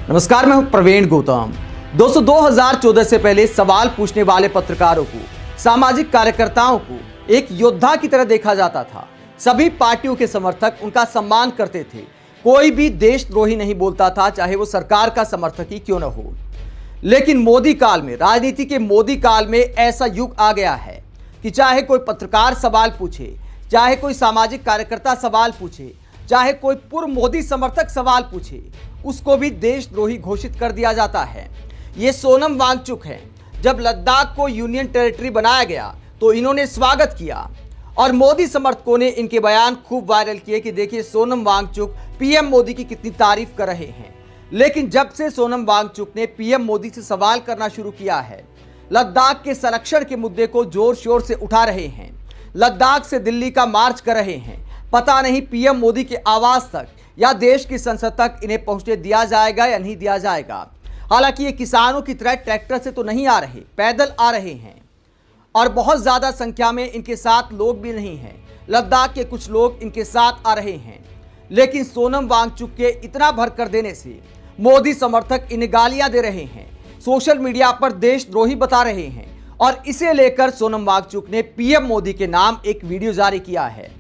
नमस्कार, मैं हूं प्रवीण गौतम। दोस्तों, 2014 से पहले सवाल पूछने वाले पत्रकारों को, सामाजिक कार्यकर्ताओं को एक योद्धा की तरह देखा जाता था। सभी पार्टियों के समर्थक उनका सम्मान करते थे। कोई भी देशद्रोही नहीं बोलता था, चाहे वो सरकार का समर्थक ही क्यों न हो। लेकिन मोदी काल में, राजनीति के मोदी काल में ऐसा युग आ गया है कि चाहे कोई पत्रकार सवाल पूछे, चाहे कोई सामाजिक कार्यकर्ता सवाल पूछे, चाहे कोई पूर्व मोदी समर्थक सवाल पूछे, उसको भी देशद्रोही घोषित कर दिया जाता है। ये सोनम वांगचुक है। जब लद्दाख को यूनियन टेरिटरी बनाया गया तो इन्होंने स्वागत किया और मोदी समर्थकों ने इनके बयान खूब वायरल किए कि देखिए सोनम वांगचुक पीएम मोदी की कितनी तारीफ कर रहे हैं। लेकिन जब से सोनम वांगचुक ने पीएम मोदी से सवाल करना शुरू किया है, लद्दाख के संरक्षण के मुद्दे को जोर शोर से उठा रहे हैं, लद्दाख से दिल्ली का मार्च कर रहे हैं, पता नहीं पीएम मोदी के आवास तक या देश की संसद तक इन्हें पहुंचने दिया जाएगा या नहीं दिया जाएगा। हालांकि ये किसानों की तरह ट्रैक्टर से तो नहीं आ रहे, पैदल आ रहे हैं और बहुत ज्यादा संख्या में इनके साथ लोग भी नहीं हैं। लद्दाख के कुछ लोग इनके साथ आ रहे हैं, लेकिन सोनम वांगचुक के इतना भर कर देने से मोदी समर्थक इन्हें गालियां दे रहे हैं, सोशल मीडिया पर देशद्रोही बता रहे हैं और इसे लेकर सोनम वांगचुक ने पीएम मोदी के नाम एक वीडियो जारी किया है।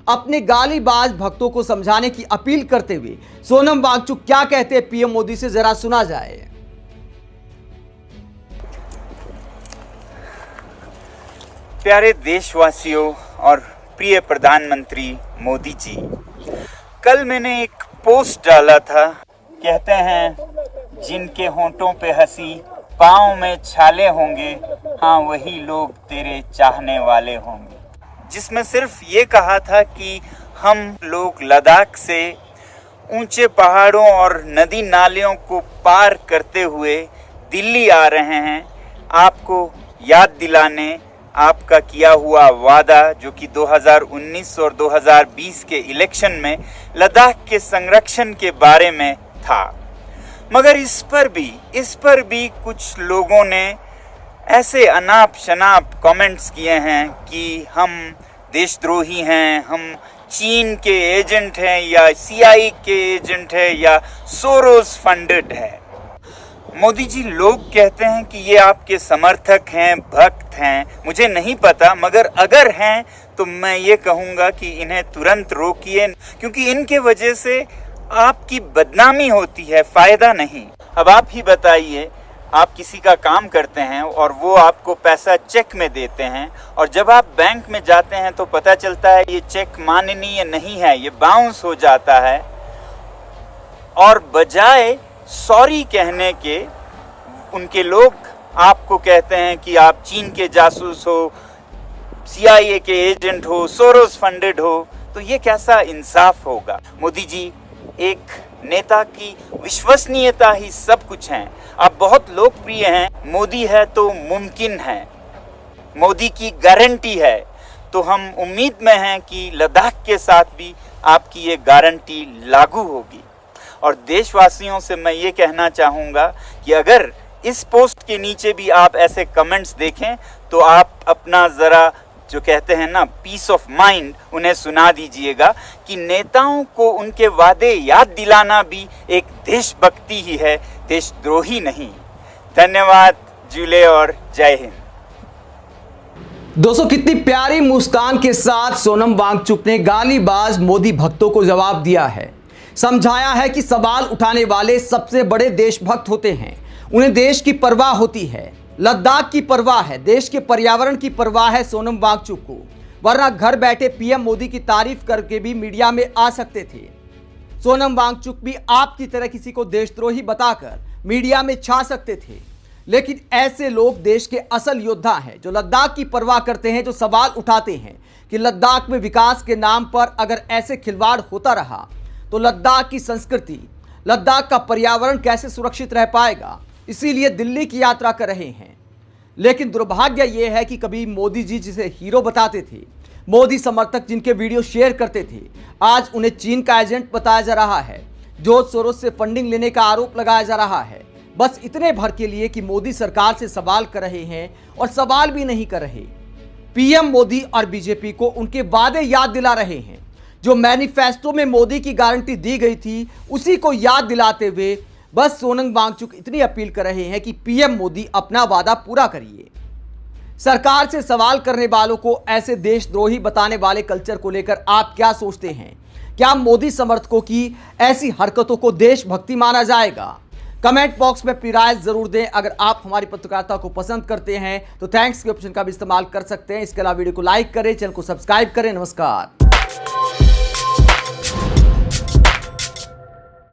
अपने गालीबाज भक्तों को समझाने की अपील करते हुए सोनम वांगचुक क्या कहते हैं पीएम मोदी से, जरा सुना जाए। प्यारे देशवासियों और प्रिय प्रधानमंत्री मोदी जी, कल मैंने एक पोस्ट डाला था। कहते हैं जिनके होंठों पे हंसी, पाँव में छाले होंगे, हाँ वही लोग तेरे चाहने वाले होंगे। जिसमें सिर्फ ये कहा था कि हम लोग लद्दाख से ऊंचे पहाड़ों और नदी नालियों को पार करते हुए दिल्ली आ रहे हैं, आपको याद दिलाने आपका किया हुआ वादा, जो कि 2019 और 2020 के इलेक्शन में लद्दाख के संरक्षण के बारे में था। मगर इस पर भी कुछ लोगों ने ऐसे अनाप शनाप कमेंट्स किए हैं कि हम देशद्रोही हैं, हम चीन के एजेंट हैं या सीआई के एजेंट हैं या सोरोस फंडेड है। मोदी जी, लोग कहते हैं कि ये आपके समर्थक हैं, भक्त हैं, मुझे नहीं पता, मगर अगर हैं तो मैं ये कहूँगा कि इन्हें तुरंत रोकिए, क्योंकि इनके वजह से आपकी बदनामी होती है, फायदा नहीं। अब आप ही बताइए, आप किसी का काम करते हैं और वो आपको पैसा चेक में देते हैं और जब आप बैंक में जाते हैं तो पता चलता है ये चेक माननीय नहीं है, ये बाउंस हो जाता है, और बजाय सॉरी कहने के उनके लोग आपको कहते हैं कि आप चीन के जासूस हो, सीआईए के एजेंट हो, सोरोस फंडेड हो। तो ये कैसा इंसाफ होगा? मोदी जी, एक नेता की विश्वसनीयता ही सब कुछ है। आप बहुत लोकप्रिय हैं, मोदी है तो मुमकिन है, मोदी की गारंटी है। तो हम उम्मीद में हैं कि लद्दाख के साथ भी आपकी ये गारंटी लागू होगी। और देशवासियों से मैं ये कहना चाहूँगा कि अगर इस पोस्ट के नीचे भी आप ऐसे कमेंट्स देखें तो आप अपना ज़रा, जो कहते हैं ना, पीस ऑफ माइंड, उन्हें सुना दीजिएगा कि नेताओं को उनके वादे याद दिलाना भी एक देशभक्ति ही है, देशद्रोही नहीं। धन्यवाद, जुले और जय हिंद। दोस्तों, कितनी प्यारी मुस्कान के साथ सोनम वांगचुक ने गालीबाज मोदी भक्तों को जवाब दिया है, समझाया है कि सवाल उठाने वाले सबसे बड़े देशभक्त होते हैं, उन्हें देश की परवाह होती है, लद्दाख की परवाह है, देश के पर्यावरण की परवाह है सोनम वांगचुक को, वरना घर बैठे पीएम मोदी की तारीफ करके भी मीडिया में आ सकते थे। सोनम वांगचुक भी आपकी तरह किसी को देशद्रोही बताकर मीडिया में छा सकते थे। लेकिन ऐसे लोग देश के असल योद्धा हैं, जो लद्दाख की परवाह करते हैं, जो सवाल उठाते हैं कि लद्दाख में विकास के नाम पर अगर ऐसे खिलवाड़ होता रहा तो लद्दाख की संस्कृति, लद्दाख का पर्यावरण कैसे सुरक्षित रह पाएगा। इसीलिए दिल्ली की यात्रा कर रहे हैं। लेकिन दुर्भाग्य यह है कि कभी मोदी जी जिसे हीरो बताते थे, मोदी समर्थक जिनके वीडियो शेयर करते थे, आज उन्हें चीन का एजेंट बताया जा रहा है, जॉर्ज सोरोस से फंडिंग लेने का आरोप लगाया जा रहा है, बस इतने भर के लिए कि मोदी सरकार से सवाल कर रहे हैं और सवाल भी नहीं कर रहे। पीएम मोदी और बीजेपी को उनके वादे याद दिला रहे हैं, जो मैनिफेस्टो में मोदी की गारंटी दी गई थी, उसी को याद दिलाते हुए बस सोनम वांगचुक इतनी अपील कर रहे हैं कि पीएम मोदी अपना वादा पूरा करिए। सरकार से सवाल करने वालों को ऐसे देशद्रोही बताने वाले कल्चर को लेकर आप क्या सोचते हैं? क्या मोदी समर्थकों की ऐसी हरकतों को देशभक्ति माना जाएगा? कमेंट बॉक्स में अपनी राय जरूर दें। अगर आप हमारी पत्रकारिता को पसंद करते हैं तो थैंक्स के ऑप्शन का भी इस्तेमाल कर सकते हैं। इसके अलावा वीडियो को लाइक करें, चैनल को सब्सक्राइब करें। नमस्कार।